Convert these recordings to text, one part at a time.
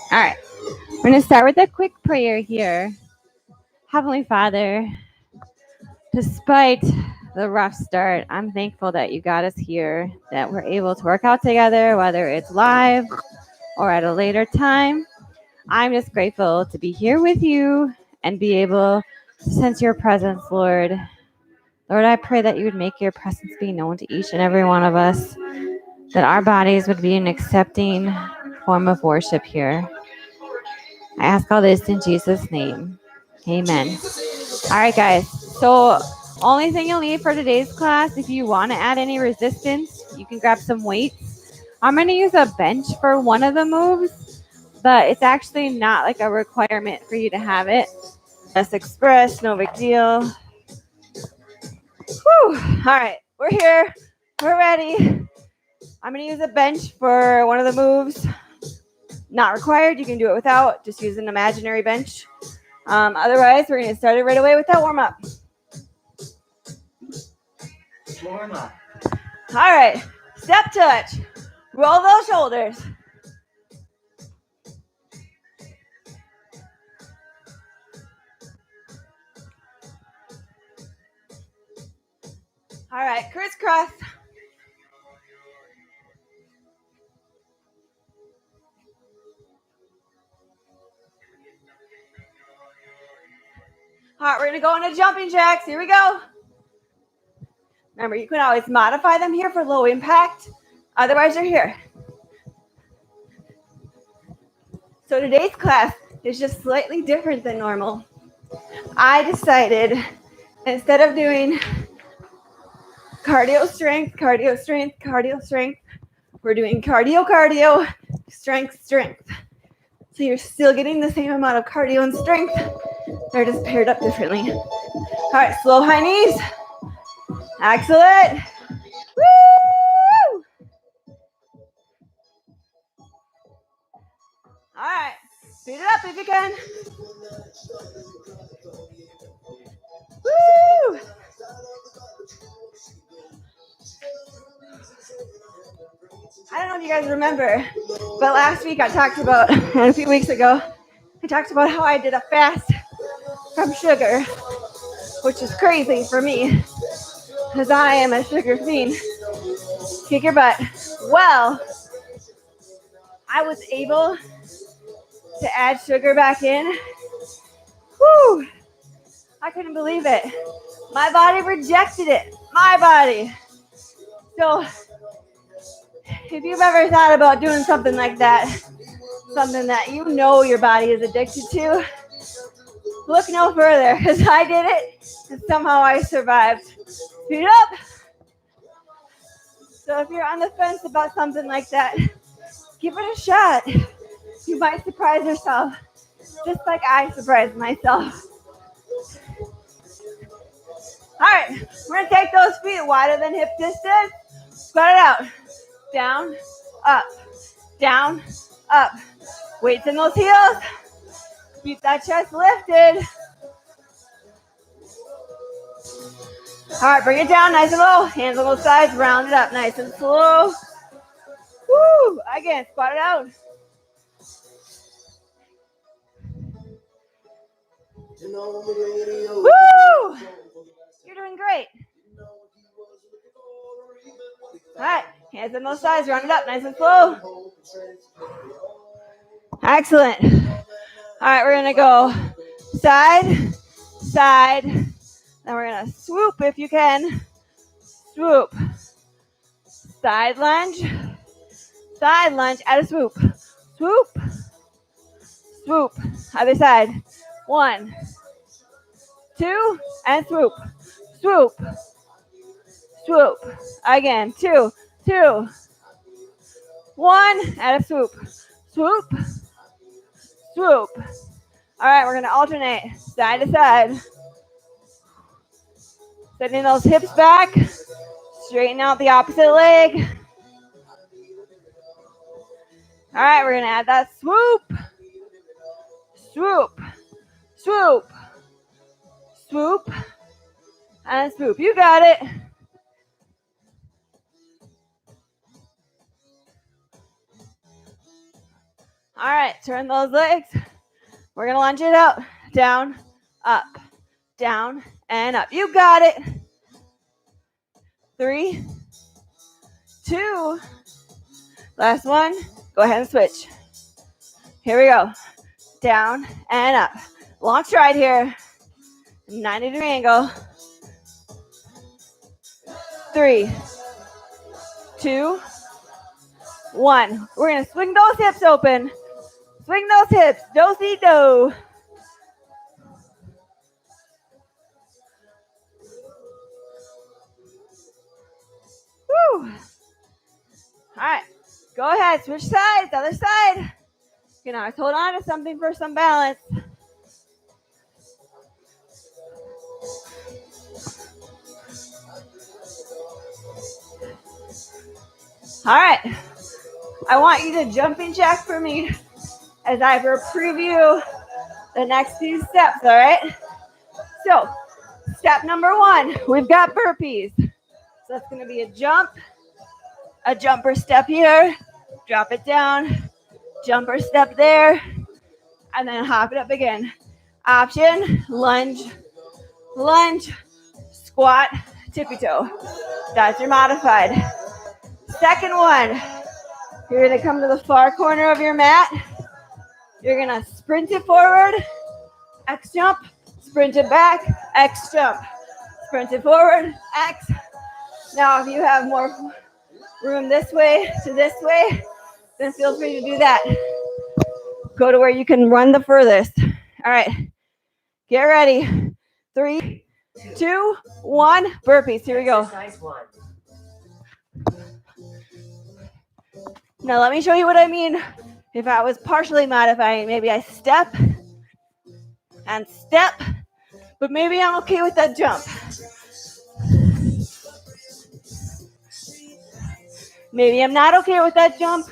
All right. We're going to start with a quick prayer here. Heavenly Father, despite the rough start, I'm thankful that you got us here, that we're able to work out together, whether it's live or at a later time. I'm just grateful to be here with you and be able to sense your presence, Lord. Lord, I pray that you would make your presence be known to each and every one of us, that our bodies would be an accepting form of worship here. I ask all this in Jesus' name. Amen. All right, guys. So, only thing you'll need for today's class, if you want to add any resistance, you can grab some weights. I'm going to use a bench for one of the moves, but it's actually not like a requirement for you to have it. Just express, no big deal. Whew. All right, we're here. We're ready. I'm going to use a bench for one of the moves. Not required. You can do it without. Just use an imaginary bench. Otherwise, we're going to start it right away with that warm-up. All right. Step touch. Roll those shoulders. All right. Crisscross. All right. We're going to go into jumping jacks. Here we go. Remember, you can always modify them here for low impact. Otherwise, you're here. So today's class is just slightly different than normal. I decided instead of doing cardio, strength, we're doing cardio, strength. So you're still getting the same amount of cardio and strength. They're just paired up differently. All right, slow high knees. Excellent. Woo! All right, speed it up if you can. Woo! I don't know if you guys remember, but last week I talked about, and a few weeks ago, I talked about how I did a fast from sugar, which is crazy for me, because I am a sugar fiend. Kick your butt. Well, I was able to add sugar back in. Woo! I couldn't believe it. My body rejected it. My body. So, if you've ever thought about doing something like that, something that you know your body is addicted to, look no further, because I did it, and somehow I survived. Speed up. So if you're on the fence about something like that, give it a shot. You might surprise yourself, just like I surprised myself. All right, we're going to take those feet wider than hip distance. Spread it out. Down, up, down, up. Weights in those heels. Keep that chest lifted. All right, bring it down nice and low. Hands on both sides, round it up nice and slow. Woo! Again, squat it out. Woo! You're doing great. All right, hands on both sides, round it up nice and slow. Excellent. All right, we're going to go side, side. Then we're going to swoop if you can. Swoop. Side lunge, add a swoop. Swoop, swoop. Other side. 1, 2, and swoop. Swoop, swoop. Again, 2, 2. 1, add a swoop. Swoop, swoop. All right, we're going to alternate side to side. Sending those hips back. Straighten out the opposite leg. All right, we're going to add that swoop. Swoop, swoop, swoop, and swoop. You got it. All right, turn those legs. We're going to lunge it out. Down, and up. You got it. 3, 2, last one. Go ahead and switch. Here we go. Down and up. Long stride here. 90-degree angle. 3, 2, 1. We're going to swing those hips open. Swing those hips. Do-si-do. Woo. All right. Go ahead. Switch sides. Other side. You can always hold on to something for some balance. All right. I want you to jumping jack for me as I preview the next few steps, all right? So, step number 1, we've got burpees. So that's going to be a jump, a jumper step here, drop it down, jumper step there, and then hop it up again. Option, lunge, lunge, squat, tippy toe. That's your modified. Second one, you're going to come to the far corner of your mat. You're going to sprint it forward, X jump, sprint it back, X jump, sprint it forward, X. Now, if you have more room this way to this way, then feel free to do that. Go to where you can run the furthest. All right, get ready. 3, 2, 1, burpees. Here we go. Exercise 1. Now, let me show you what I mean. If I was partially modifying, maybe I step and step, but maybe I'm okay with that jump. Maybe I'm not okay with that jump,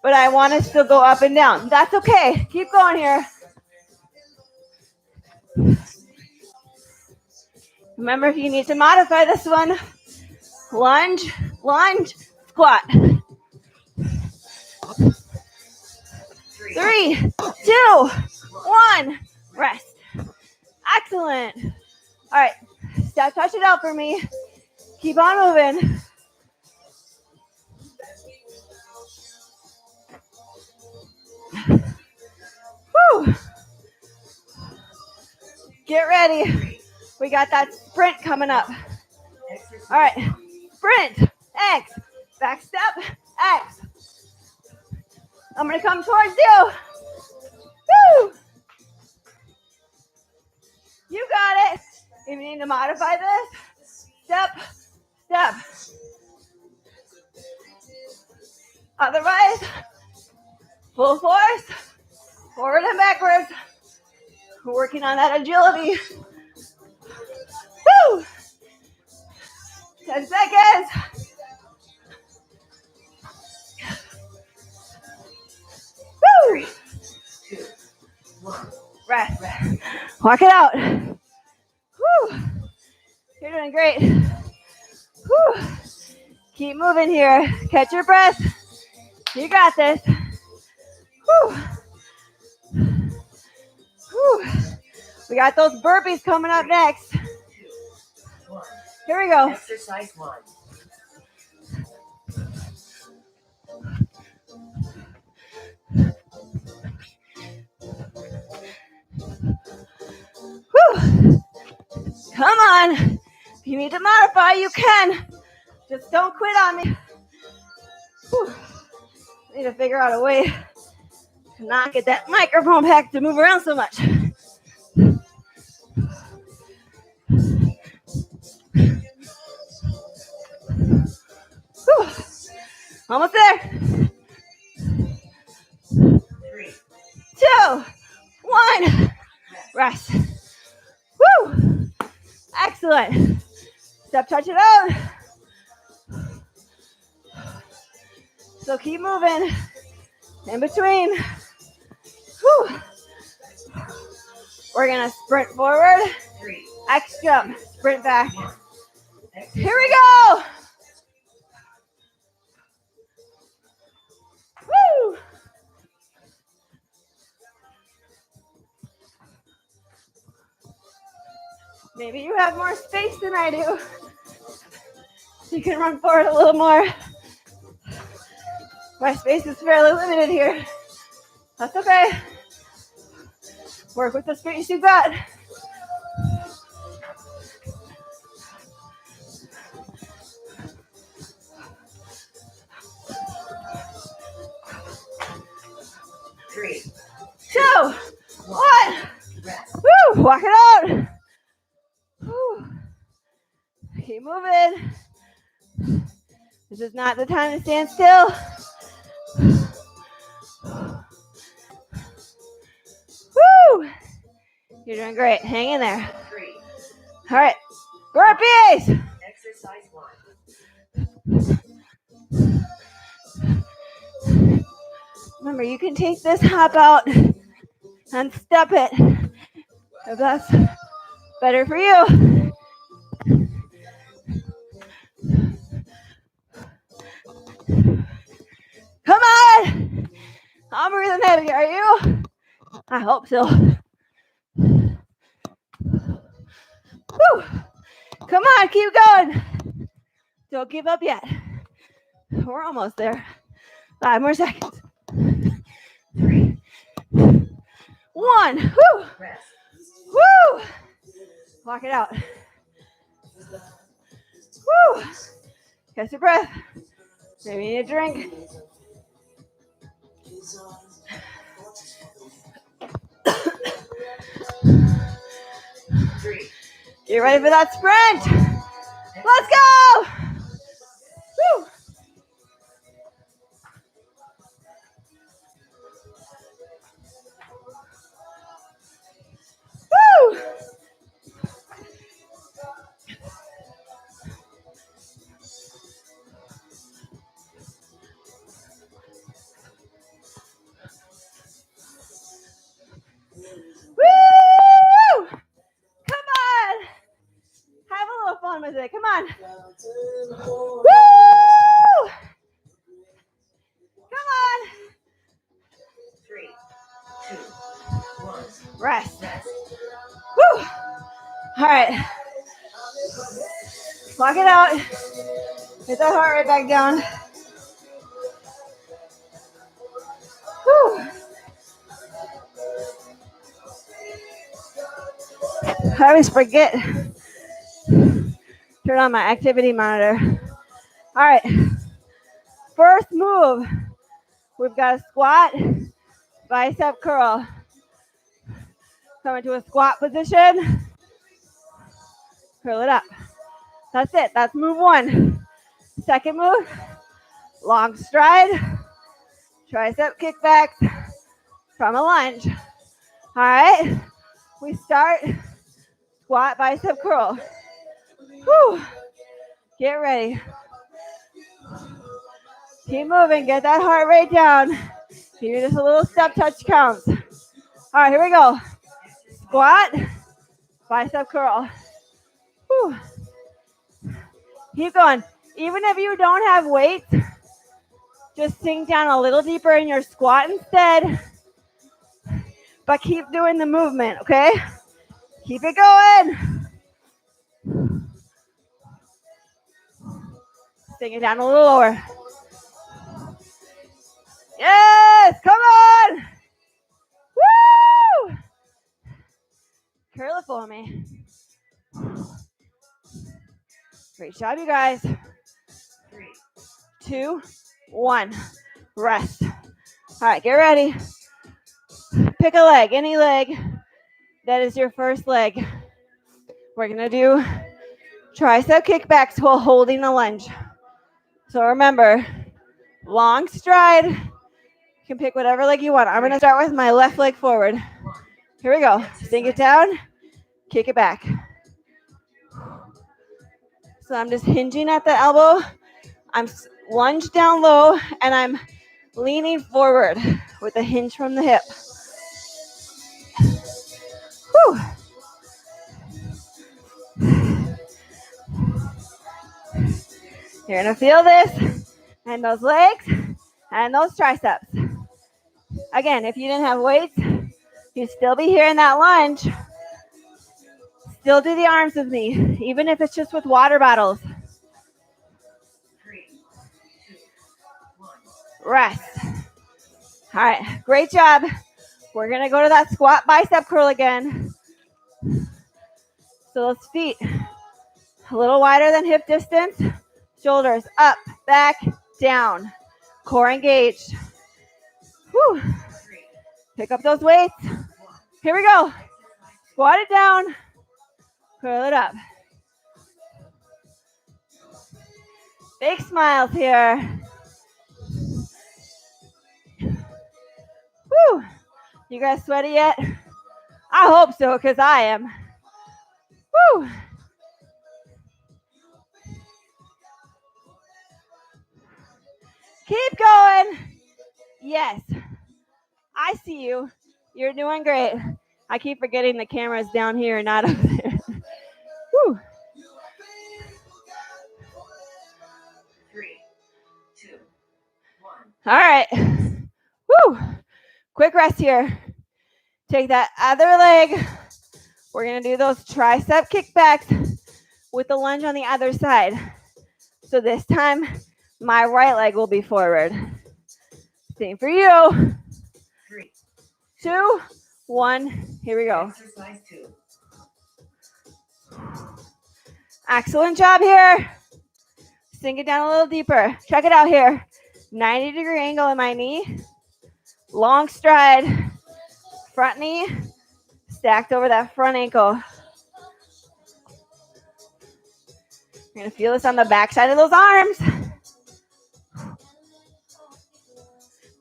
but I want to still go up and down. That's okay. Keep going here. Remember, if you need to modify this one, lunge, lunge, squat. 3, 2, 1, rest. Excellent. All right, step, touch it out for me. Keep on moving. Whew. Get ready. We got that sprint coming up. All right, sprint, X, back step, X. I'm gonna come towards you. Woo! You got it. If you need to modify this, step, step. Otherwise, full force, forward and backwards. We're working on that agility. Woo! 10 seconds. Woo! 3, 2, 1. Rest. Walk it out. Woo! You're doing great. Woo! Keep moving here. Catch your breath. You got this. Woo! Woo! We got those burpees coming up next. 2, 1. Here we go. Exercise 1. Whew. Come on. If you need to modify, you can. Just don't quit on me. Whew. Need to figure out a way to not get that microphone pack to move around so much. Whew. Almost there. 3, 2, 1. Rest. Woo! Excellent. Step, touch it out. So keep moving in between. Whew. We're gonna sprint forward, 3, X jump, sprint back. 1. Here we go. Woo! Maybe you have more space than I do. You can run forward a little more. My space is fairly limited here. That's okay. Work with the space you got. Three, 2, 1. rest. Woo! Walk it out. Woo. Keep moving. This is not the time to stand still. Woo! You're doing great. Hang in there. 3, All right. Burpees. exercise 1. Remember, you can take this hop out and step it if that's better for you. Come on. I'm breathing heavy. Are you? I hope so. Woo. Come on, keep going. Don't give up yet. We're almost there. 5 more seconds. 3, 1. Woo. Rest. Woo. Walk it out. Woo. Catch your breath. Maybe you need a drink. Three, Get ready for that sprint. Let's go. Woo. Woo. Woo! Come on. Have a little fun with it. Come on. Woo! Come on. 3, 2, 1. Rest. Woo! All right. Walk it out. Get that heart rate back down. Woo! I always forget. Turn on my activity monitor. All right. First move. We've got a squat, bicep curl. Come into a squat position. Curl it up. That's it. That's move 1. Second move, long stride, tricep kickbacks from a lunge. All right. We start squat, bicep curl. Whew. Get ready. Keep moving. Get that heart rate down. Even just a little step touch counts. All right, here we go. Squat, bicep curl. Whew. Keep going. Even if you don't have weights, just sink down a little deeper in your squat instead. But keep doing the movement, okay? Keep it going. Sink it down a little lower. Yes, come on. Woo! Curl it for me. Great job, you guys. 3, 2, 1. Rest. All right, get ready. Pick a leg, any leg. That is your first leg. We're going to do tricep kickbacks while holding the lunge. So remember, long stride. You can pick whatever leg you want. I'm going to start with my left leg forward. Here we go. Sink it down, kick it back. So I'm just hinging at the elbow. I'm lunged down low, and I'm leaning forward with a hinge from the hip. Whew. You're going to feel this and those legs and those triceps. Again, if you didn't have weights, you'd still be here in that lunge. Still Still do the arms with me, even if it's just with water bottles. 3, 2, 1. Rest. All right, great job. We're gonna go to that squat bicep curl again. So those feet a little wider than hip distance. Shoulders up, back, down. Core engaged. Whew. Pick up those weights. Here we go. Squat it down. Curl it up. Big smiles here. Whew. You guys sweaty yet? I hope so, because I am. Whew. Keep going. Yes. I see you. You're doing great. I keep forgetting the camera's down here, not up there. Whew. 3, 2, 1. All right. Whew. Quick rest here. Take that other leg. We're going to do those tricep kickbacks with the lunge on the other side. So this time, my right leg will be forward. Same for you. 3, 2, 1. Here we go. Exercise 2. Excellent job here. Sink it down a little deeper. Check it out here. 90-degree angle in my knee. Long stride. Front knee stacked over that front ankle. You're going to feel this on the back side of those arms.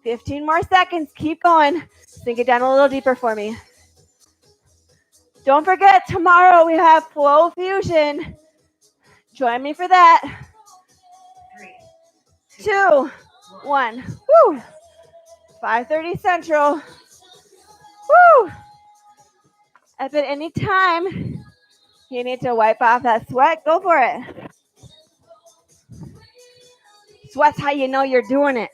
15 more seconds. Keep going. Sink it down a little deeper for me. Don't forget, tomorrow we have flow fusion. Join me for that. 3, 2, 1. Woo. 5:30 Central. Woo. If at any time you need to wipe off that sweat, go for it. Sweat's how you know you're doing it.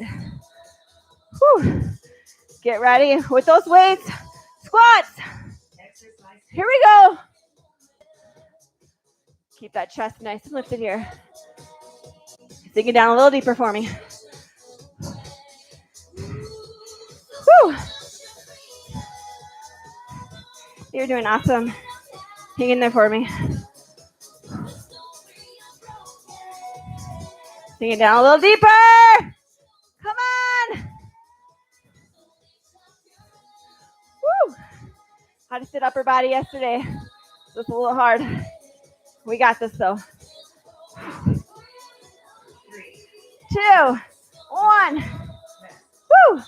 Whew. Get ready with those weights. Squats. Exercise 2. Here we go. Keep that chest nice and lifted here. Sink it down a little deeper for me. Whew. You're doing awesome. Hang in there for me. Sink it down a little deeper. Come on. Woo. I just did upper body yesterday. So it's a little hard. We got this though. 3, 2, 1. Woo.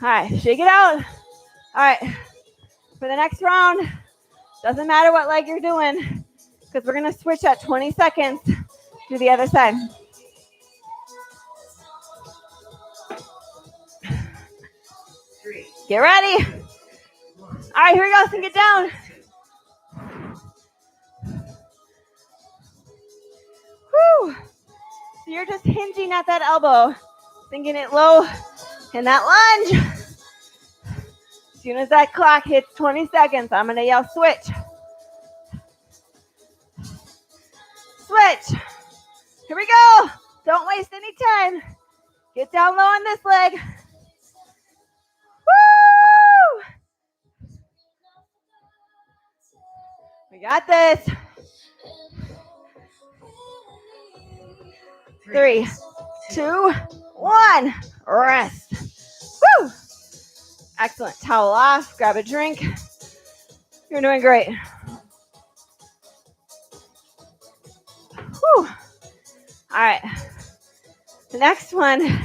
All right, shake it out. All right, for the next round, doesn't matter what leg you're doing, because we're going to switch at 20 seconds to the other side. Get ready. All right, here we go. Sink it down. Whew. So you're just hinging at that elbow, sinking it low in that lunge. As soon as that clock hits 20 seconds, I'm going to yell switch. Switch. Here we go. Don't waste any time. Get down low on this leg. Woo! We got this. 3, 2, 1. Rest. Woo! Excellent. Towel off. Grab a drink. You're doing great. Whew. All right. The next one,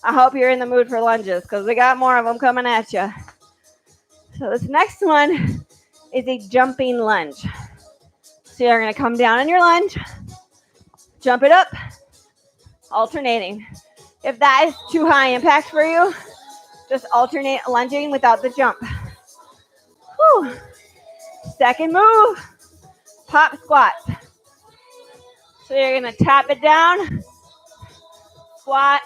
I hope you're in the mood for lunges because we got more of them coming at you. So this next one is a jumping lunge. So you're going to come down in your lunge, jump it up, alternating. If that is too high impact for you, just alternate lunging without the jump. Whew. Second move, pop squat. So you're going to tap it down, squat.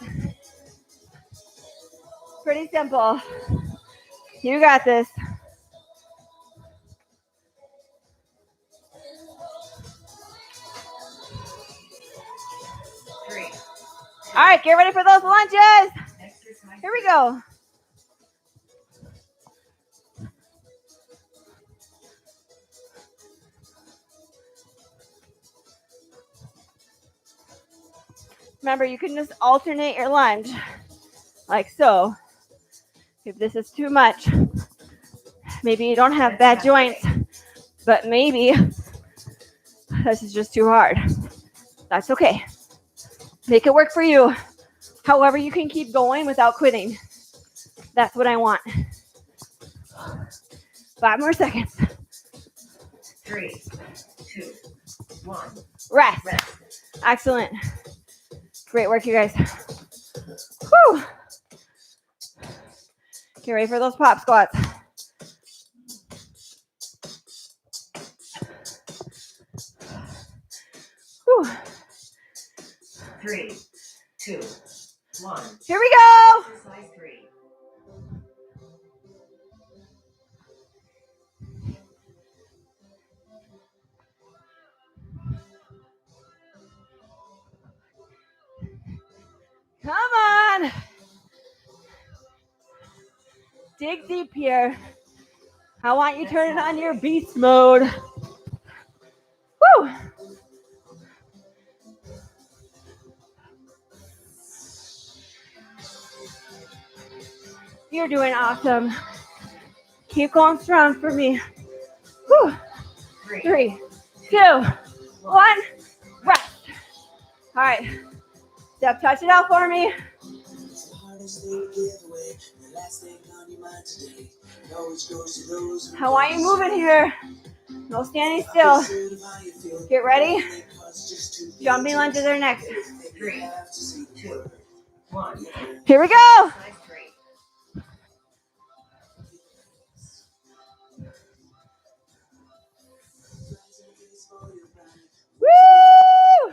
Pretty simple. You got this. All right, get ready for those lunges. Exercise Here we go. Remember, you can just alternate your lunge, like so. If this is too much, maybe you don't have bad joints, but maybe this is just too hard. That's okay. Make it work for you. However, you can keep going without quitting. That's what I want. 5 more seconds. 3, 2, 1. Rest. Rest. Excellent. Great work, you guys. Whew. Get ready for those pop squats. Whew. 3, 2, 1. Here we go. Exercise 3. Come on. Dig deep here. I want you to turn it on your beast mode. Woo. You're doing awesome. Keep going strong for me. Woo. 3, 2, 1. Rest. All right. Steph, touch it out for me. I want you moving here. No standing still. Get ready. Jumping lunges are next. 3, 2, 1. Here we go. Exercise 3. Woo!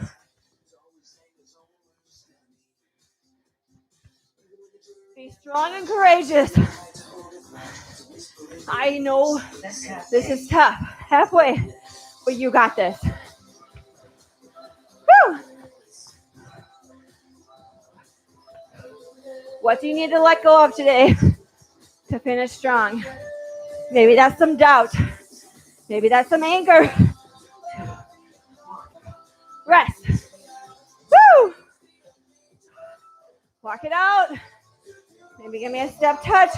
Be strong and courageous. I know this is tough. Halfway, but you got this. Woo! What do you need to let go of today to finish strong? Maybe that's some doubt. Maybe that's some anger. Rest. Woo! Walk it out. Maybe give me a step touch.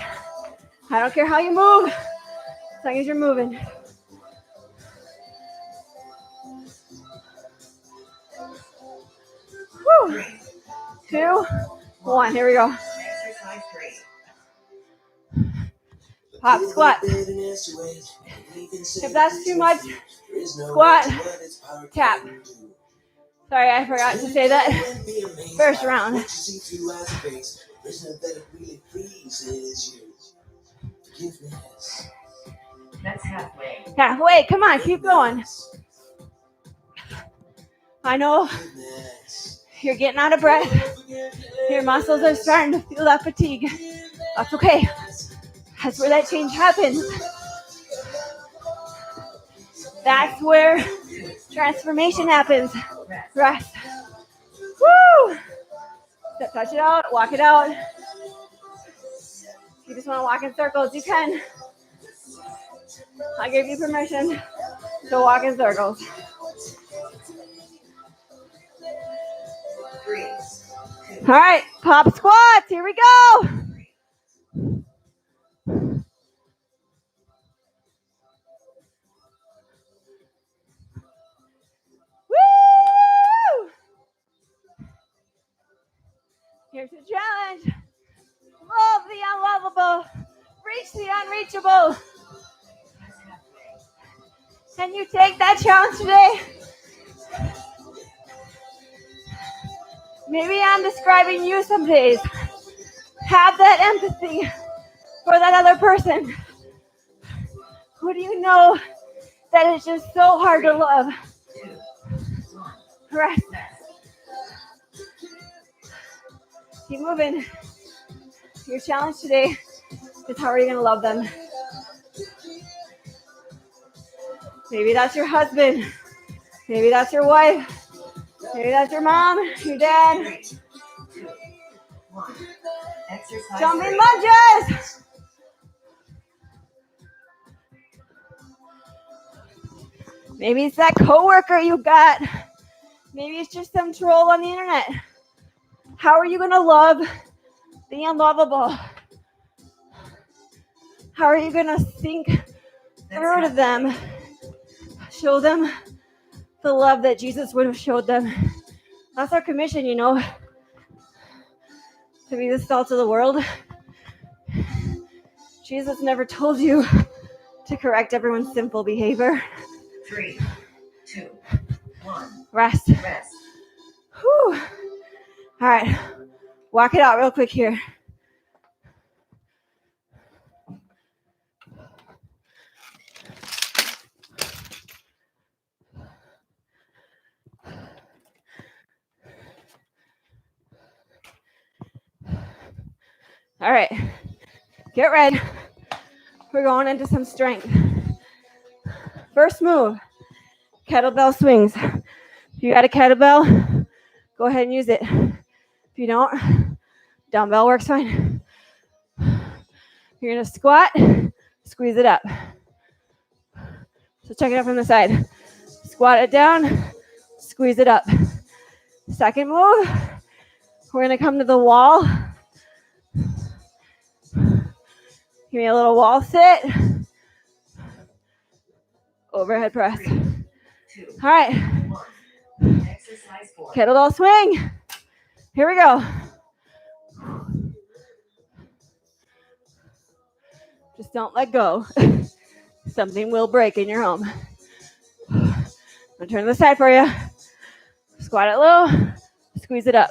I don't care how you move, as long as you're moving. Woo. 3, 2, 1. Here we go. Exercise 3. Pop squat. If that's too much, squat, tap. Sorry, I forgot to say that first round. That's halfway. Halfway, come on, keep going. I know you're getting out of breath. Your muscles are starting to feel that fatigue. That's okay. That's where that change happens. That's where transformation happens. Rest. Woo! Step, touch it out, walk it out. If you just want to walk in circles, you can. I give you permission to walk in circles. 3, 2. All right, pop squats. Here we go. Woo! Here's the challenge. Love the unlovable. Reach the unreachable. Can you take that challenge today? Maybe I'm describing you some days. Have that empathy for that other person. Who do you know that is just so hard to love? Rest. Keep moving. Your challenge today is how are you going to love them? Maybe that's your husband. Maybe that's your wife. Maybe that's your mom, your dad. 3, 2, 1. Exercise Jumping 3. lunges. Maybe it's that coworker you got. Maybe it's just some troll on the internet. How are you going to love the unlovable? How are you going to think through to them? Show them the love that Jesus would have showed them. That's our commission, to be the salt of the world. Jesus never told you to correct everyone's sinful behavior. 3, 2, 1. Rest. Rest. Whew. All right. Walk it out real quick here. All right. Get ready. We're going into some strength. First move, kettlebell swings. If you got a kettlebell, go ahead and use it. If you don't, dumbbell works fine. You're going to squat, squeeze it up. So check it out from the side. Squat it down, squeeze it up. Second move, we're going to come to the wall. Give me a little wall sit. Overhead press. 3, 2, All right. 1. Exercise 4. Kettlebell swing. Here we go. Just don't let go. Something will break in your home. I'm going to turn to the side for you. Squat it low. Squeeze it up.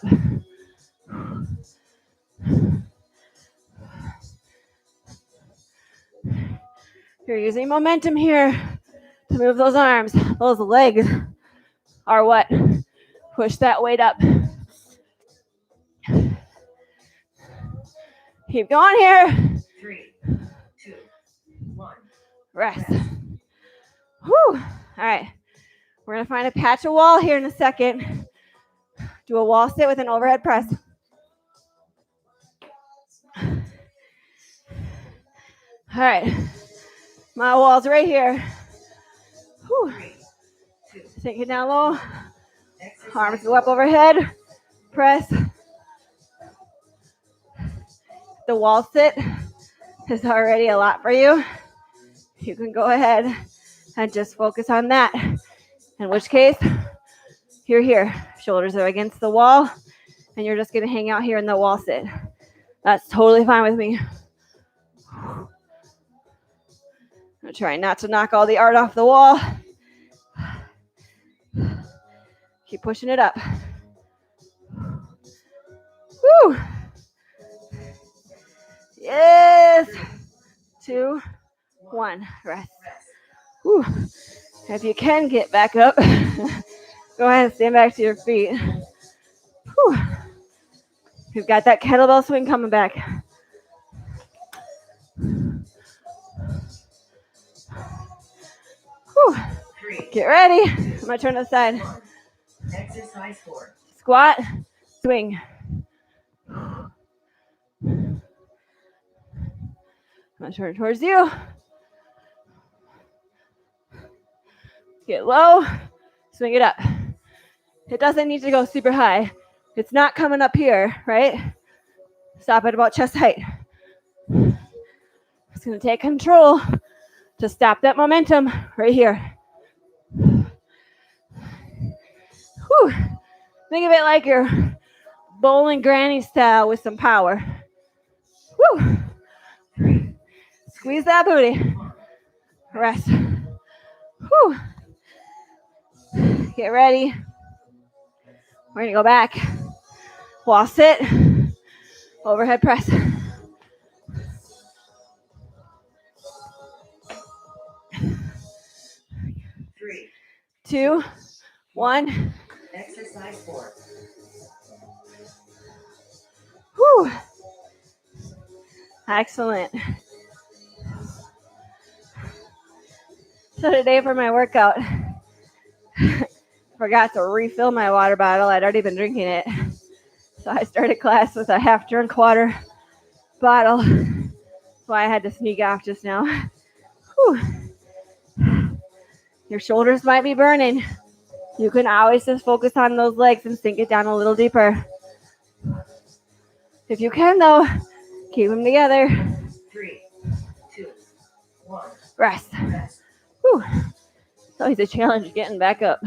You're using momentum here to move those arms. Those legs are what push that weight up. Keep going here. 3, 2, 1. Rest. Whew. All right. We're going to find a patch of wall here in a second. Do a wall sit with an overhead press. All right. My wall's right here. Whew. 3, 2, Take it down low. exercise Arms go up overhead. Press. The wall sit is already a lot for you. You can go ahead and just focus on that. In which case, you're here. Shoulders are against the wall, and you're just going to hang out here in the wall sit. That's totally fine with me. I'm going to try not to knock all the art off the wall. Keep pushing it up. Woo! Yes! 2, 1. Rest. Woo. If you can get back up, go ahead and stand back to your feet. Whew. You've got that kettlebell swing coming back. Whew. 3, Get ready. I'm going to turn to the side. 1. Exercise 4. Squat, swing. I'm going to turn towards you. Get low, swing it up. It doesn't need to go super high. It's not coming up here, right? Stop at about chest height. It's going to take control to stop that momentum right here. Whew. Think of it like you're bowling granny style with some power. Woo. Squeeze that booty. Rest. Whew. Get ready. We're going to go back. Wall sit. Overhead press. 3, 2, 1. exercise 4. Whew. Excellent. So today for my workout, forgot to refill my water bottle. I'd already been drinking it. So I started class with a half-drunk water bottle. That's why I had to sneak off just now. Whew. Your shoulders might be burning. You can always just focus on those legs and sink it down a little deeper. If you can, though, keep them together. 3, 2, 1. Rest. Whew. It's always a challenge getting back up.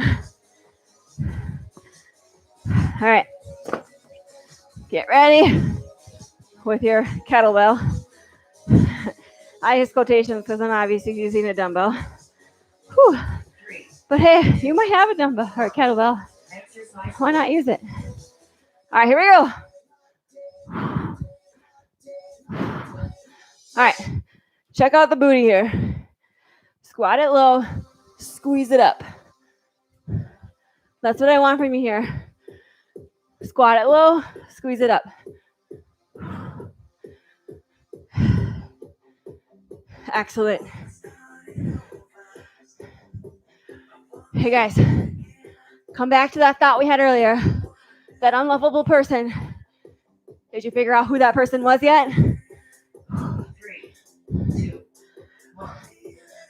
All right. Get ready with your kettlebell. I use quotations because I'm obviously using a dumbbell. Whew. But hey, you might have a dumbbell or a kettlebell. Why not use it? All right, here we go. All right, check out the booty here. Squat it low, squeeze it up. That's what I want from you here. Squat it low, squeeze it up. Excellent. Hey guys, come back to that thought we had earlier. That unlovable person. Did you figure out who that person was yet? 3, 2, 1.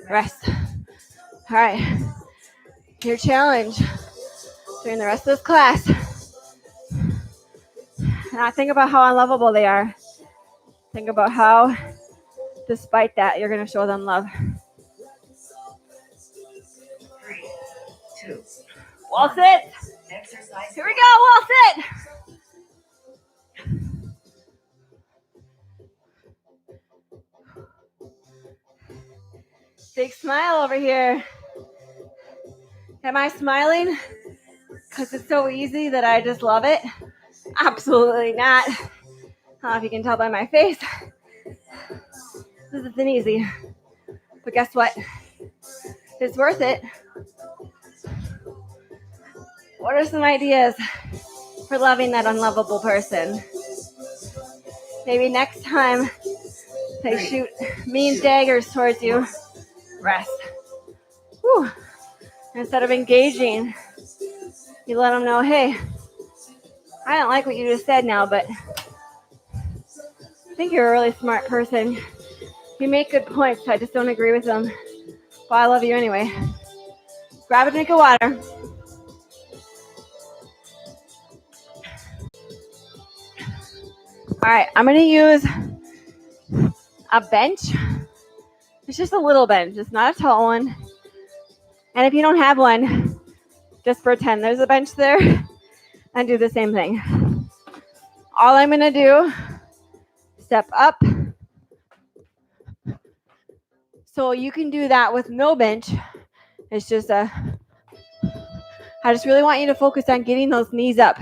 Rest. All right. Your challenge during the rest of this class. Not think about how unlovable they are. Think about how, despite that, you're going to show them love. 3, 2. Wall sit. Exercise. Here we go. Wall sit. Big smile over here. Am I smiling because it's so easy that I just love it? Absolutely not. I don't know if you can tell by my face. This isn't easy. But guess what? It's worth it. What are some ideas for loving that unlovable person? Maybe next time they shoot mean daggers towards you, rest. Whew. Instead of engaging, you let them know, hey, I don't like what you just said now, but I think you're a really smart person. You make good points. I just don't agree with them. But I love you anyway. Grab a drink of water. All right, I'm going to use a bench. It's just a little bench. It's not a tall one. And if you don't have one, just pretend there's a bench there and do the same thing. All I'm going to do, step up. So you can do that with no bench. It's just I just really want you to focus on getting those knees up.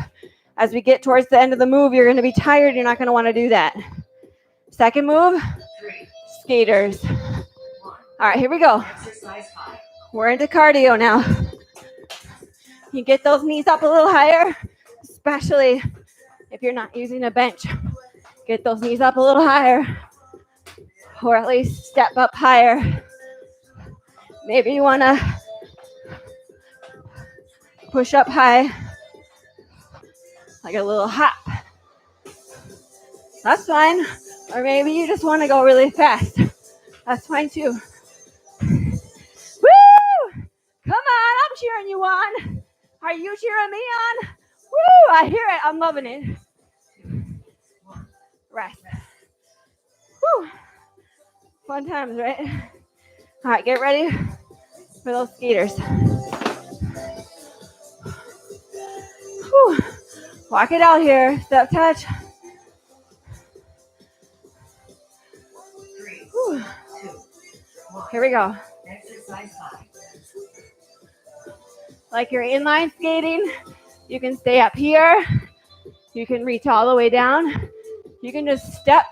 As we get towards the end of the move, you're going to be tired. You're not going to want to do that. Second move, skaters. All right, here we go. We're into cardio now. You get those knees up a little higher, especially if you're not using a bench. Get those knees up a little higher, or at least step up higher. Maybe you want to push up high, like a little hop. That's fine. Or maybe you just want to go really fast. That's fine too. Woo! Come on, I'm cheering you on. Are you cheering me on? Woo! I hear it. I'm loving it. Rest. Woo! Fun times, right? All right, get ready for those skaters. Whew. Walk it out here. Step touch. Whew. Here we go. Exercise 5. Like you're inline skating, you can stay up here. You can reach all the way down. You can just step.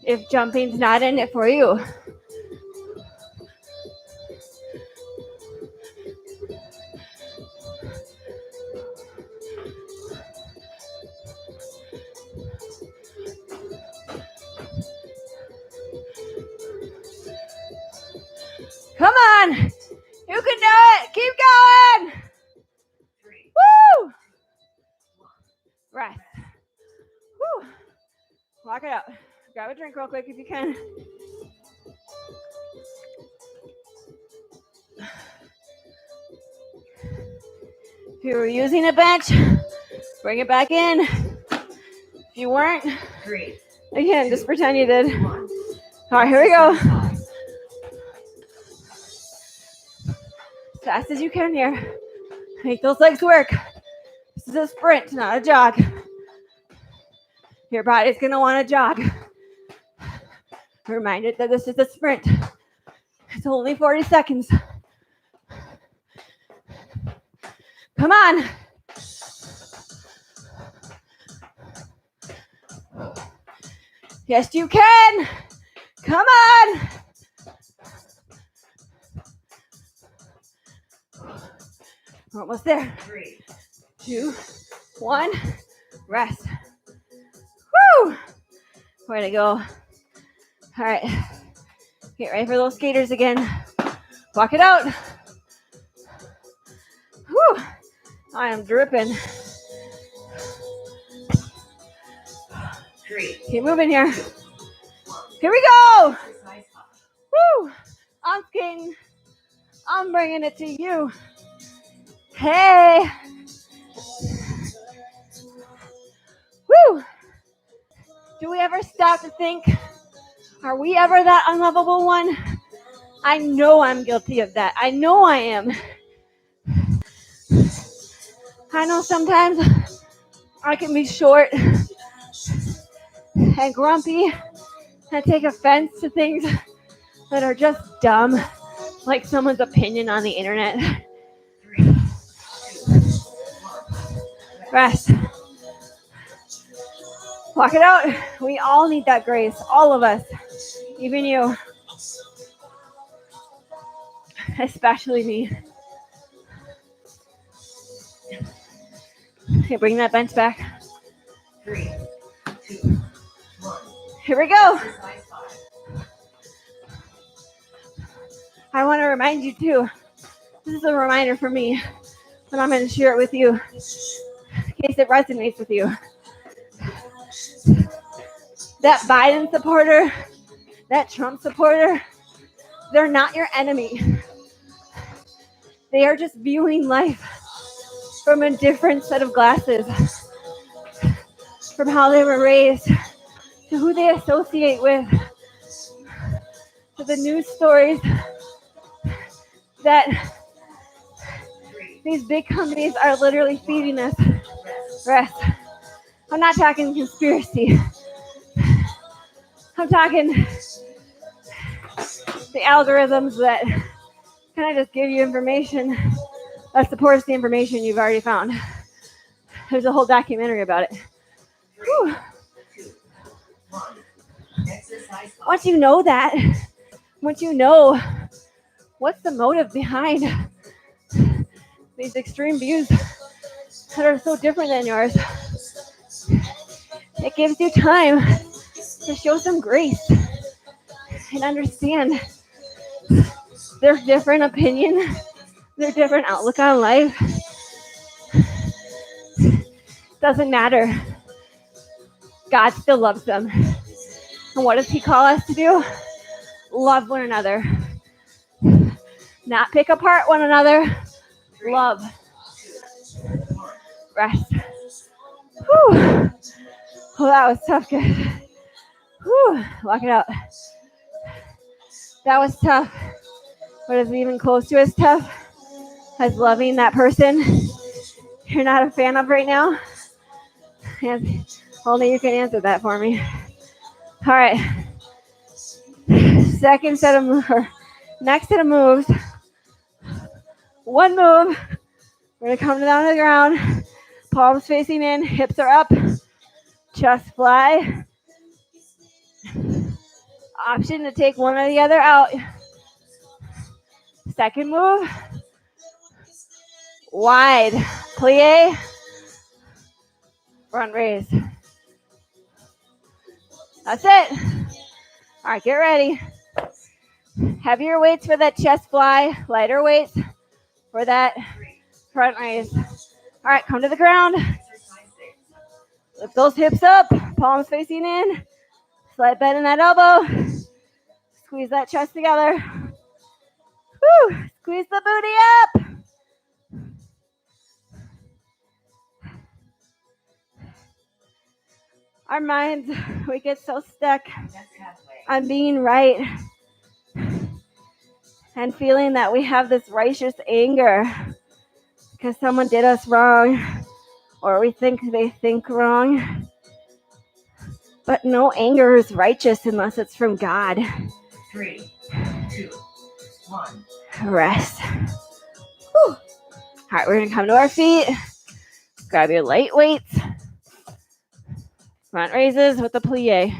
If jumping's not in it for you. Come on. You can do it. Keep going. 3, Woo! it out. Grab a drink real quick if you can. If you were using a bench, bring it back in. If you weren't, 3, again, just pretend you did. 1. All right, here we go. Exercise 5. As fast as you can here. Make those legs work. This is a sprint, not a jog. Your body's going to want to jog. Remind it that this is a sprint. It's only 40 seconds. Come on. Yes, you can. Come on. We're almost there. 3, 2, 1. Rest. Woo! Way to go. All right. Get ready for those skaters again. Walk it out. Whew. I am dripping. 3, Keep moving here. Here we go. exercise 5. Woo! I'm skating. I'm bringing it to you. Hey. Woo! Do we ever stop to think, are we ever that unlovable one? I know I'm guilty of that. I know I am. I know sometimes I can be short and grumpy and take offense to things that are just dumb, like someone's opinion on the internet. 3, 2, 1. Rest. Walk it out. We all need that grace. All of us. Even you. Especially me. Okay, bring that bench back. 3, 2, 1. Here we go. Exercise 5. I want to remind you too. This is a reminder for me, and I'm going to share it with you in case it resonates with you. That Biden supporter, that Trump supporter, they're not your enemy. They are just viewing life from a different set of glasses, from how they were raised, to who they associate with, to the news stories that these big companies are literally feeding us. Rest. I'm not talking conspiracy. I'm talking the algorithms that kind of just give you information that supports the information you've already found. There's a whole documentary about it. 3, 2, 1. Exercise 5. Once you know that, once you know what's the motive behind these extreme views that are so different than yours, it gives you time to show some grace and understand their different opinion, their different outlook on life. Doesn't matter. God still loves them. And what does he call us to do? Love one another. Not pick apart one another. 3, Love. 2, 1. Rest. Whew. Oh, that was tough, guys. Whew. Walk it out. That was tough. But is it even close to as tough as loving that person you're not a fan of right now? And only you can answer that for me. All right. Next set of moves. One move. We're going to come down to the ground. Palms facing in. Hips are up. Chest fly. Option to take one or the other out. Second move. Wide. Plie. Front raise. That's it. All right, get ready. Heavier weights for that chest fly. Lighter weights for that front raise. All right, come to the ground. Exercise 6. Lift those hips up. Palms facing in. Slight bend in that elbow. Squeeze that chest together. Woo! Squeeze the booty up. Our minds, we get so stuck on being right and feeling that we have this righteous anger because someone did us wrong or we think they think wrong. But no anger is righteous unless it's from God. 3, 2, 1. Rest. Whew. All right, we're going to come to our feet. Grab your light weights. Front raises with the plie.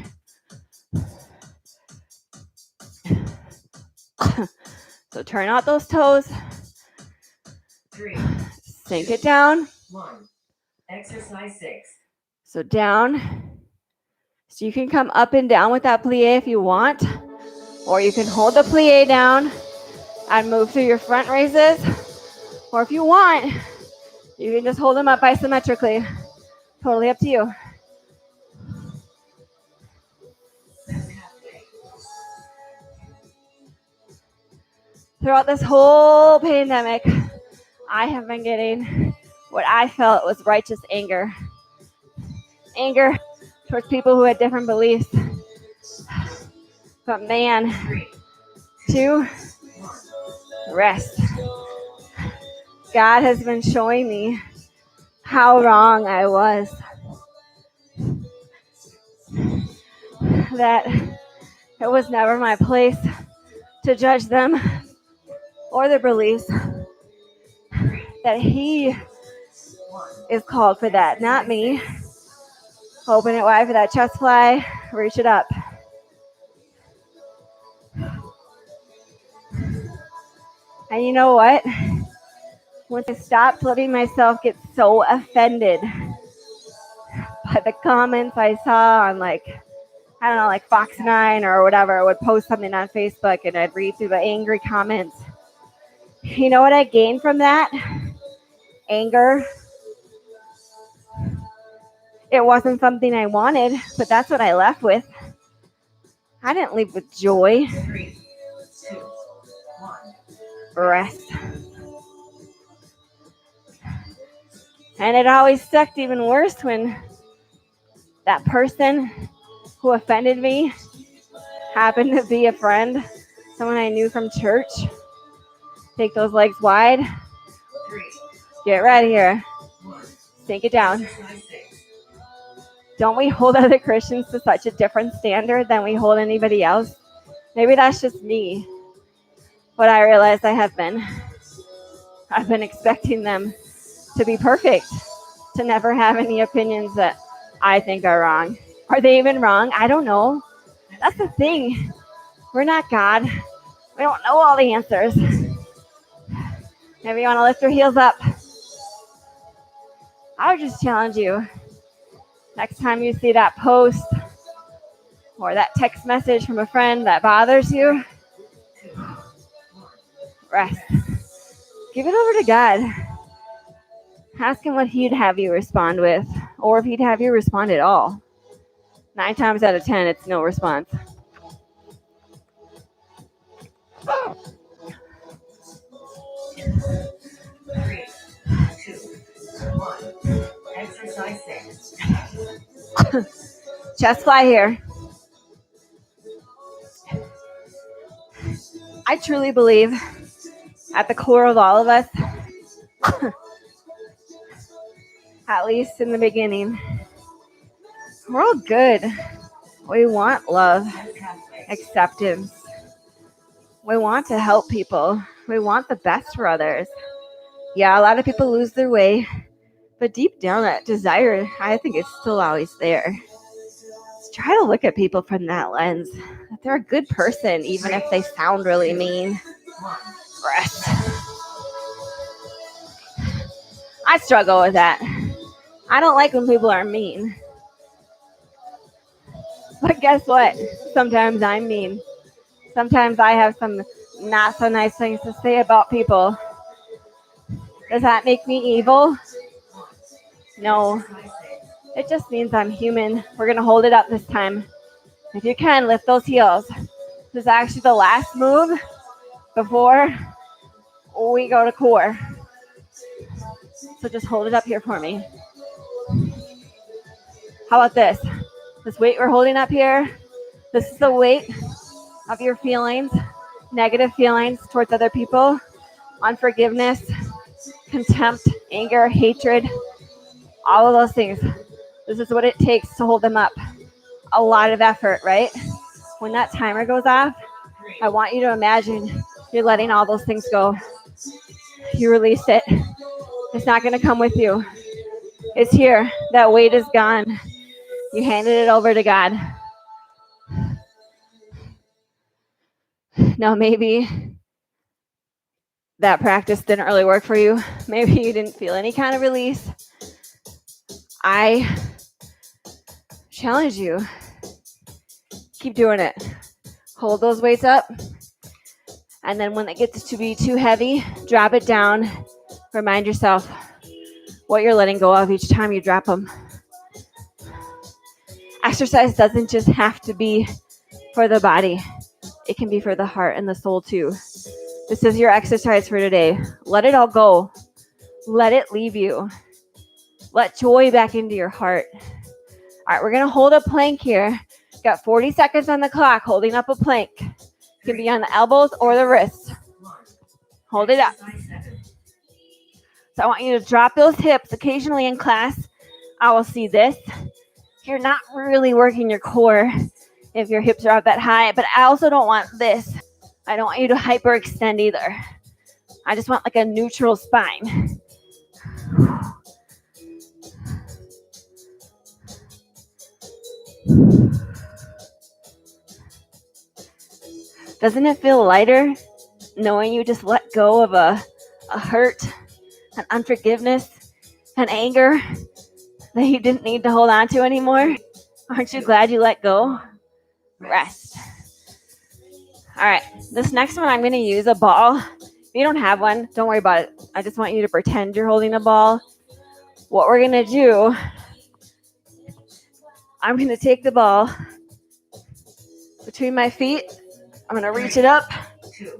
So turn out those toes. 3, Sink it down. 1. Exercise 6. So down. So you can come up and down with that plie if you want. Or you can hold the plie down and move through your front raises. Or if you want, you can just hold them up isometrically. Totally up to you. Throughout this whole pandemic, I have been getting what I felt was righteous anger. Anger towards people who had different beliefs. But man, 2, rest. God has been showing me how wrong I was. That it was never my place to judge them or their beliefs. That He is called for that, not me. Open it wide for that chest fly. Reach it up. And you know what? Once I stopped letting myself get so offended by the comments I saw on I don't know, like Fox 9 or whatever, I would post something on Facebook and I'd read through the angry comments. You know what I gained from that? Anger. It wasn't something I wanted, but that's what I left with. I didn't leave with joy. 3, 2, 1. Rest. And it always sucked even worse when that person who offended me happened to be a friend, someone I knew from church. Take those legs wide. 3, Get ready here. 1. Sink it down. Exercise 6. Don't we hold other Christians to such a different standard than we hold anybody else? Maybe that's just me. But I realize I've been expecting them to be perfect, to never have any opinions that I think are wrong. Are they even wrong? I don't know. That's the thing. We're not God. We don't know all the answers. Maybe you want to lift your heels up. I would just challenge you. Next time you see that post or that text message from a friend that bothers you, rest. Give it over to God. Ask Him what He'd have you respond with, or if He'd have you respond at all. 9 times out of 10, it's no response. Three, 2, 1. Exercise 6. Chest fly here. I truly believe at the core of all of us, at least in the beginning, we're all good. We want love, acceptance. We want to help people. We want the best for others. Yeah, a lot of people lose their way, but deep down that desire, I think, is still always there. Just try to look at people from that lens, that they're a good person, even if they sound really mean. Rest. I struggle with that. I don't like when people are mean. But guess what? Sometimes I'm mean. Sometimes I have some not so nice things to say about people. Does that make me evil? No. It just means I'm human. We're going to hold it up this time. If you can, lift those heels. This is actually the last move before we go to core. So just hold it up here for me. How about this? This weight we're holding up here, this is the weight of your feelings, negative feelings towards other people, unforgiveness, contempt, anger, hatred, all of those things. This is what it takes to hold them up. A lot of effort, right? When that timer goes off, I want you to imagine you're letting all those things go. You release it. It's not going to come with you. It's here. That weight is gone. You handed it over to God. Now, maybe that practice didn't really work for you. Maybe you didn't feel any kind of release. I challenge you. Keep doing it. Hold those weights up. And then when it gets to be too heavy, drop it down. Remind yourself what you're letting go of each time you drop them. Exercise doesn't just have to be for the body. It can be for the heart and the soul too. This is your exercise for today. Let it all go. Let it leave you. Let joy back into your heart. All right, we're going to hold a plank here. Got 40 seconds on the clock holding up a plank. It can be on the elbows or the wrists. Hold it up. So I want you to drop those hips. Occasionally in class, I will see this. You're not really working your core if your hips are up that high, but I also don't want this. I don't want you to hyperextend either. I just want like a neutral spine. Doesn't it feel lighter knowing you just let go of a hurt, an unforgiveness, an anger that you didn't need to hold on to anymore? Aren't you glad you let go? Rest. All right, this next one I'm going to use a ball. If you don't have one, don't worry about it. I just want you to pretend you're holding a ball. What we're going to do, I'm going to take the ball between my feet. I'm going to reach it up,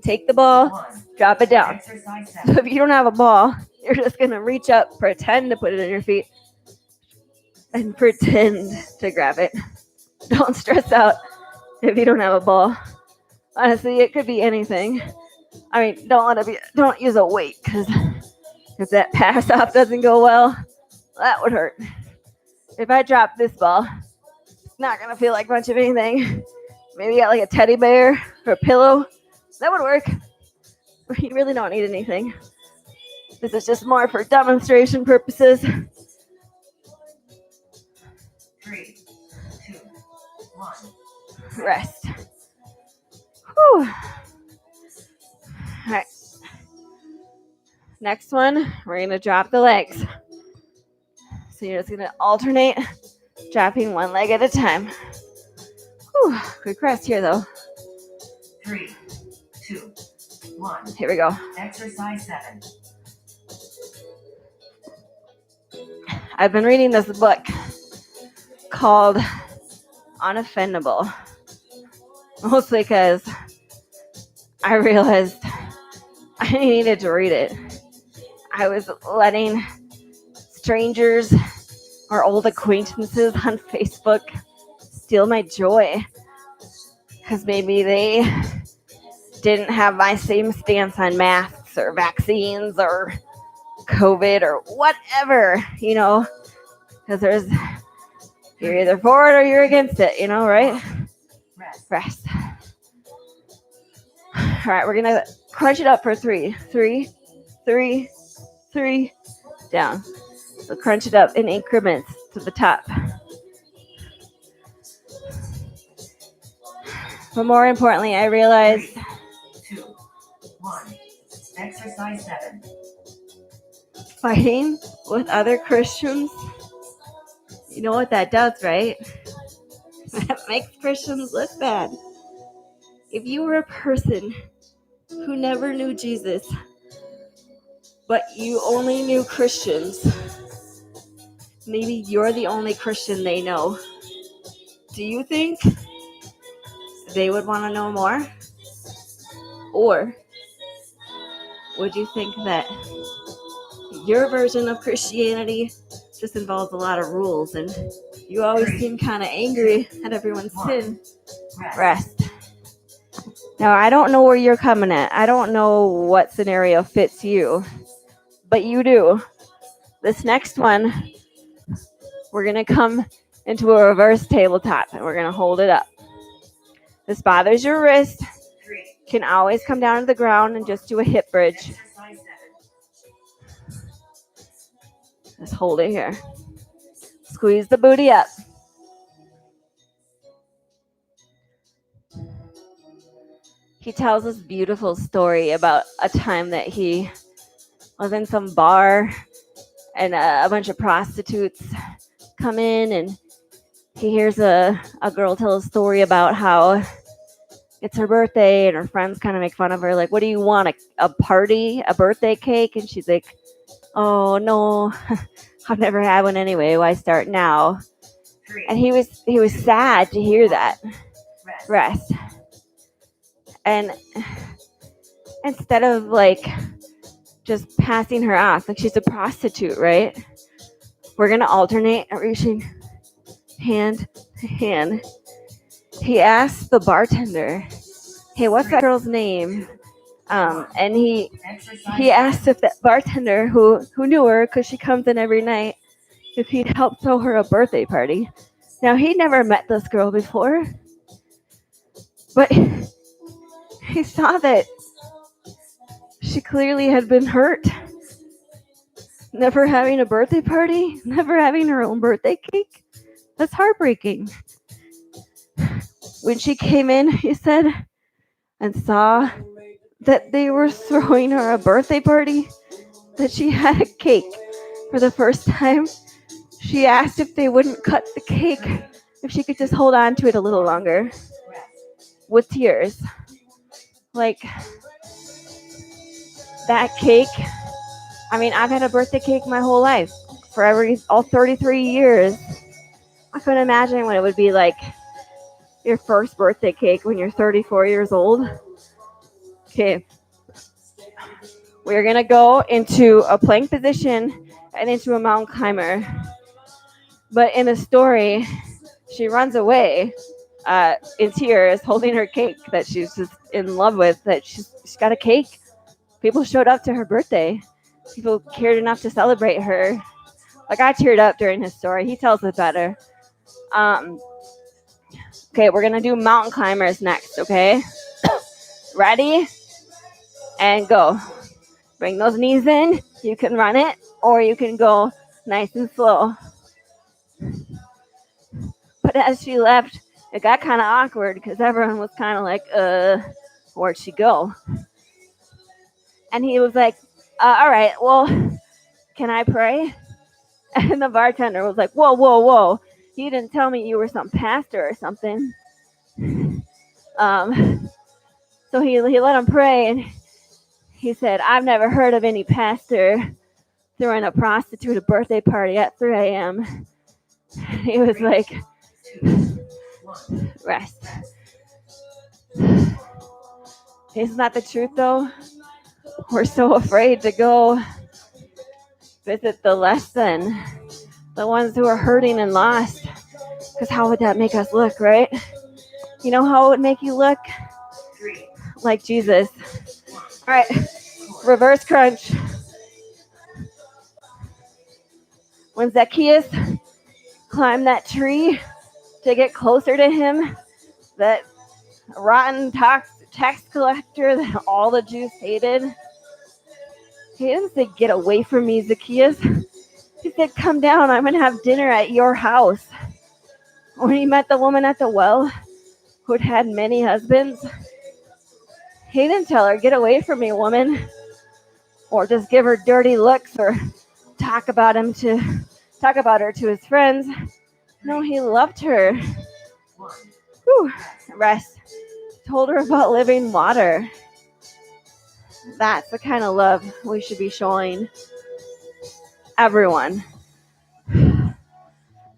take the ball, drop it down. So if you don't have a ball, you're just going to reach up, pretend to put it in your feet, and pretend to grab it. Don't stress out if you don't have a ball. Honestly, it could be anything. I mean, don't use a weight, because if that pass off doesn't go well, that would hurt. If I drop this ball, it's not going to feel like much of anything. Maybe you got like a teddy bear or a pillow. That would work. You really don't need anything. This is just more for demonstration purposes. 3, 2, 1. Rest. Whew. All right. Next one, we're going to drop the legs. So you're just going to alternate dropping one leg at a time. Whew. Quick rest here, though. 3, 2, 1. Here we go. Exercise 7. I've been reading this book called Unoffendable. Mostly because I realized I needed to read it. I was letting strangers or old acquaintances on Facebook steal my joy because maybe they didn't have my same stance on masks or vaccines or COVID or whatever, because you're either for it or you're against it, right? Rest. All right, we're going to crunch it up for 3. 3, 3, 3, down. So crunch it up in increments to the top. But more importantly, I realized 3, 2, 1. Exercise 7. Fighting with other Christians, you know what that does, right? That makes Christians look bad. If you were a person who never knew Jesus, but you only knew Christians, maybe you're the only Christian they know. Do you think they would want to know more? Or would you think that your version of Christianity just involves a lot of rules and you always seem kind of angry at everyone's sin? Rest. Now, I don't know where you're coming at. I don't know what scenario fits you, but you do. This next one, we're going to come into a reverse tabletop and we're going to hold it up. This bothers your wrist. Can always come down to the ground and just do a hip bridge. Just hold it here. Squeeze the booty up. He tells this beautiful story about a time that he was in some bar and a bunch of prostitutes come in and he hears a girl tell a story about how it's her birthday and her friends kind of make fun of her, like, what do you want, a party, a birthday cake? And she's like, oh no, I've never had one anyway, why start now? And he was sad to hear that. Rest. And instead of like just passing her off like she's a prostitute, right, we're gonna alternate reaching hand to hand. He asked the bartender, hey, what's that girl's name? And he asked if that bartender who knew her because she comes in every night, if he'd help throw her a birthday party. Now, he'd never met this girl before, but he saw that she clearly had been hurt. Never having a birthday party, never having her own birthday cake. That's heartbreaking. When she came in, he said, and saw that they were throwing her a birthday party, that she had a cake for the first time. She asked if they wouldn't cut the cake, if she could just hold on to it a little longer, with tears. Like, that cake, I mean, I've had a birthday cake my whole life, for all 33 years. I couldn't imagine what it would be like, your first birthday cake when you're 34 years old. Okay, we're gonna go into a plank position and into a mountain climber. But in the story, she runs away in tears, holding her cake that she's just in love with, that she's got a cake. People showed up to her birthday. People cared enough to celebrate her. Like, I teared up during his story. He tells it better. Okay, we're going to do mountain climbers next, okay? Ready? And go. Bring those knees in. You can run it, or you can go nice and slow. But as she left, it got kind of awkward because everyone was kind of like, where'd she go? And he was like, all right, well, can I pray? And the bartender was like, whoa. You didn't tell me you were some pastor or something. So he let him pray, and he said, I've never heard of any pastor throwing a prostitute a birthday party at 3 a.m. He was like, rest. Isn't that the truth, though? We're so afraid to go visit the less than, the ones who are hurting and lost. Because how would that make us look, right? You know how it would make you look? Like Jesus. All right, reverse crunch. When Zacchaeus climbed that tree to get closer to him, that rotten tax collector that all the Jews hated, he didn't say, get away from me, Zacchaeus. He said, come down, I'm going to have dinner at your house. When he met the woman at the well who'd had many husbands, he didn't tell her, get away from me, woman, or just give her dirty looks or talk about her to his friends. No, he loved her. Whew. Rest. Told her about living water. That's the kind of love we should be showing everyone,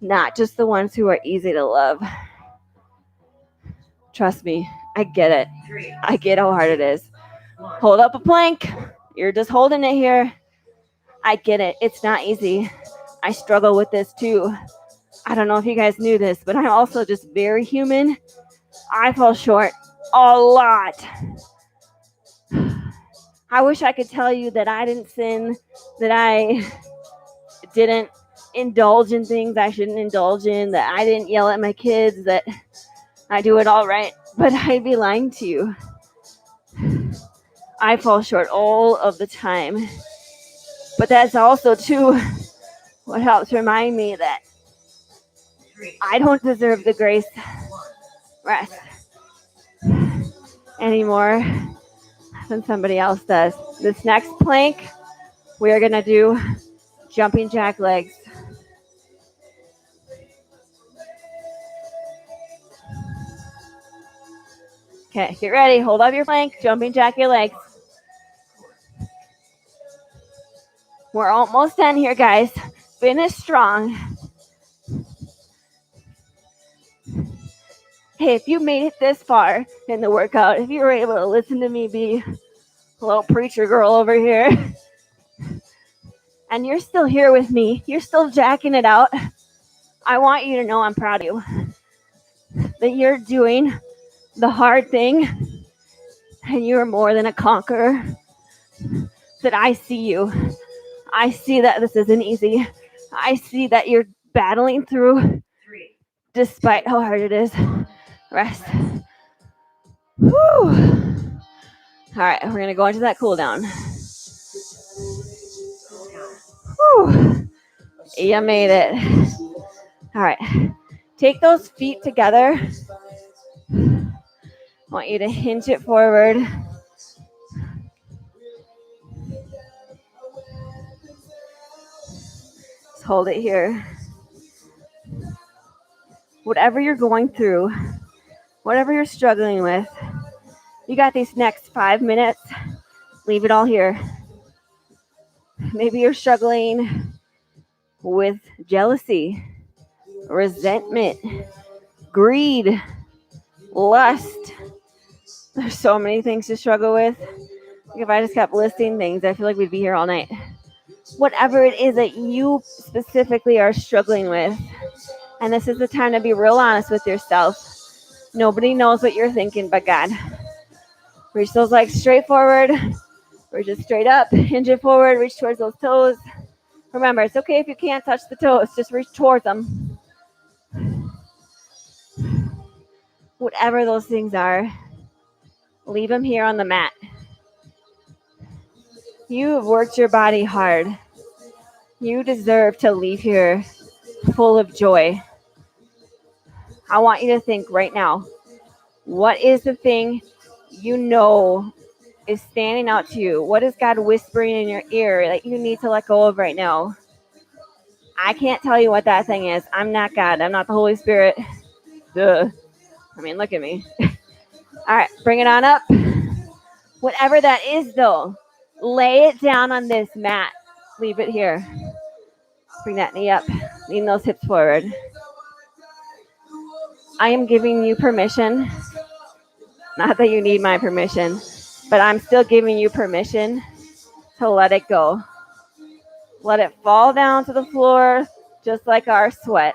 not just the ones who are easy to love. Trust me, I get it. 3, I get how hard it is. 1. Hold up a plank. You're just holding it here. I get it. It's not easy. I struggle with this too. I don't know if you guys knew this, but I'm also just very human. I fall short a lot. I wish I could tell you that I didn't sin, that I didn't indulge in things I shouldn't indulge in, that I didn't yell at my kids, that I do it all right, but I'd be lying to you. I fall short all of the time. But that's also, too, what helps remind me that 3, I don't deserve the grace 1. rest anymore than somebody else does. This next plank, we are going to do jumping jack legs. Okay, get ready. Hold up your plank, jumping jack your legs. We're almost done here, guys. Finish strong. Hey, if you made it this far in the workout, if you were able to listen to me be a little preacher girl over here, and you're still here with me, you're still jacking it out, I want you to know I'm proud of you. That you're doing the hard thing, and you're more than a conqueror. That I see you. I see that this isn't easy. I see that you're battling through 3, despite how hard it is. Rest. Whew. All right, we're going to go into that cool down. Whew. You made it. All right. Take those feet together. I want you to hinge it forward. Just hold it here. Whatever you're going through, whatever you're struggling with, you got these next 5 minutes. Leave it all here. Maybe you're struggling with jealousy, resentment, greed, lust. There's so many things to struggle with. If I just kept listing things, I feel like we'd be here all night. Whatever it is that you specifically are struggling with, and this is the time to be real honest with yourself. Nobody knows what you're thinking but God. Reach those legs straight forward. Reach it straight up. Hinge it forward. Reach towards those toes. Remember, it's okay if you can't touch the toes. Just reach towards them. Whatever those things are, leave them here on the mat. You have worked your body hard. You deserve to leave here full of joy. I want you to think right now, what is the thing you know is standing out to you? What is God whispering in your ear that you need to let go of right now? I can't tell you what that thing is. I'm not God. I'm not the Holy Spirit. Duh. I mean, look at me. All right, bring it on up. Whatever that is, though, lay it down on this mat. Leave it here. Bring that knee up. Lean those hips forward. I am giving you permission. Not that you need my permission, but I'm still giving you permission to let it go. Let it fall down to the floor just like our sweat.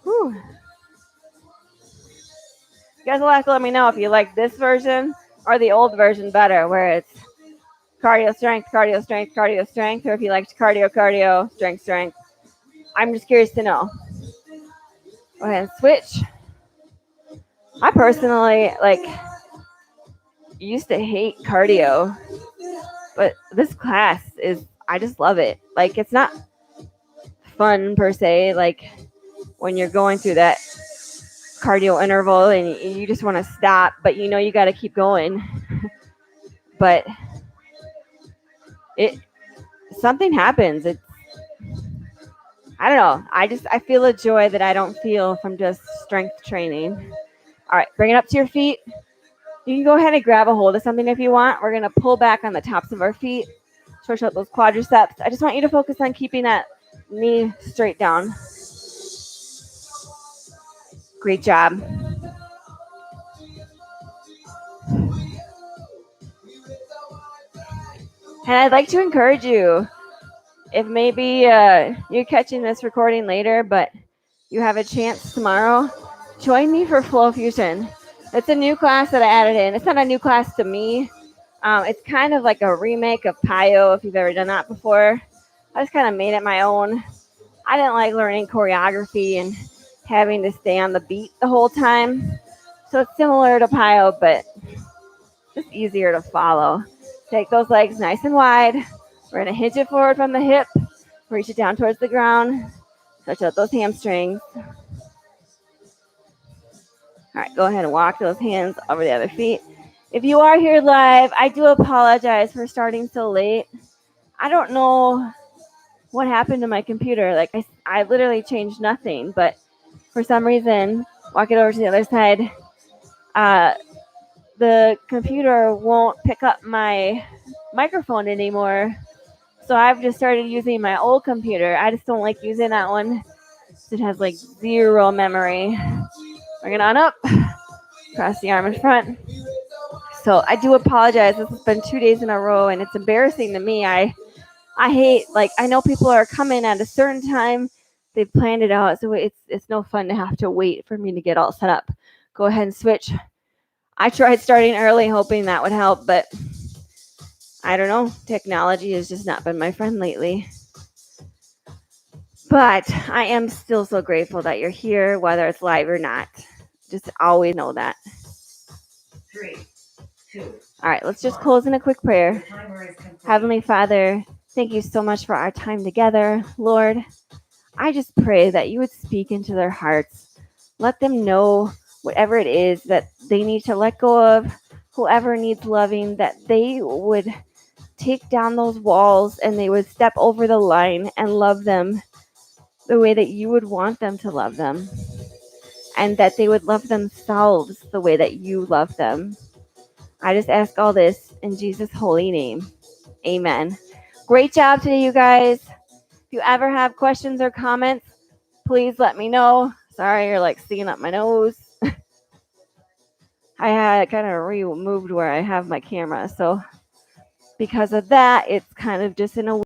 Whew. You guys will have to let me know if you like this version or the old version better, where it's cardio, strength, cardio, strength, cardio, strength, or if you liked cardio, cardio, strength, strength. I'm just curious to know. Go ahead and switch. I personally, used to hate cardio, but this class I just love it. It's not fun per se, when you're going through that cardio interval and you just want to stop, but you got to keep going. But something happens. I don't know. I feel a joy that I don't feel from just strength training. All right, bring it up to your feet. You can go ahead and grab a hold of something if you want. We're going to pull back on the tops of our feet, stretch out those quadriceps. I just want you to focus on keeping that knee straight down. Great job. And I'd like to encourage you, if maybe you're catching this recording later, but you have a chance tomorrow, join me for Flow Fusion. It's a new class that I added in. It's not a new class to me. It's kind of like a remake of PIO, if you've ever done that before. I just kind of made it my own. I didn't like learning choreography and having to stay on the beat the whole time. So it's similar to PIO, but just easier to follow. Take those legs nice and wide. We're going to hinge it forward from the hip. Reach it down towards the ground. Stretch out those hamstrings. All right, go ahead and walk those hands over the other feet. If you are here live, I do apologize for starting so late. I don't know what happened to my computer. Like I literally changed nothing, but for some reason, walk it over to the other side. The computer won't pick up my microphone anymore. So I've just started using my old computer. I just don't like using that one. It has like zero memory. Bring it on up. Cross the arm in front. So I do apologize. This has been 2 days in a row and it's embarrassing to me. I hate, like, I know people are coming at a certain time. They've planned it out. So it's no fun to have to wait for me to get all set up. Go ahead and switch. I tried starting early hoping that would help, but I don't know. Technology has just not been my friend lately. But I am still so grateful that you're here, whether it's live or not. Just always know that. 3, 2. All right, let's just close in a quick prayer. Heavenly Father, thank you so much for our time together. Lord, I just pray that you would speak into their hearts. Let them know whatever it is that they need to let go of, whoever needs loving, that they would take down those walls and they would step over the line and love them the way that you would want them to love them, and that they would love themselves the way that you love them. I just ask all this in Jesus' holy name. Amen. Great job today, you guys. If you ever have questions or comments, please let me know. Sorry, you're like sticking up my nose. I had kind of removed where I have my camera. So because of that, it's kind of just in a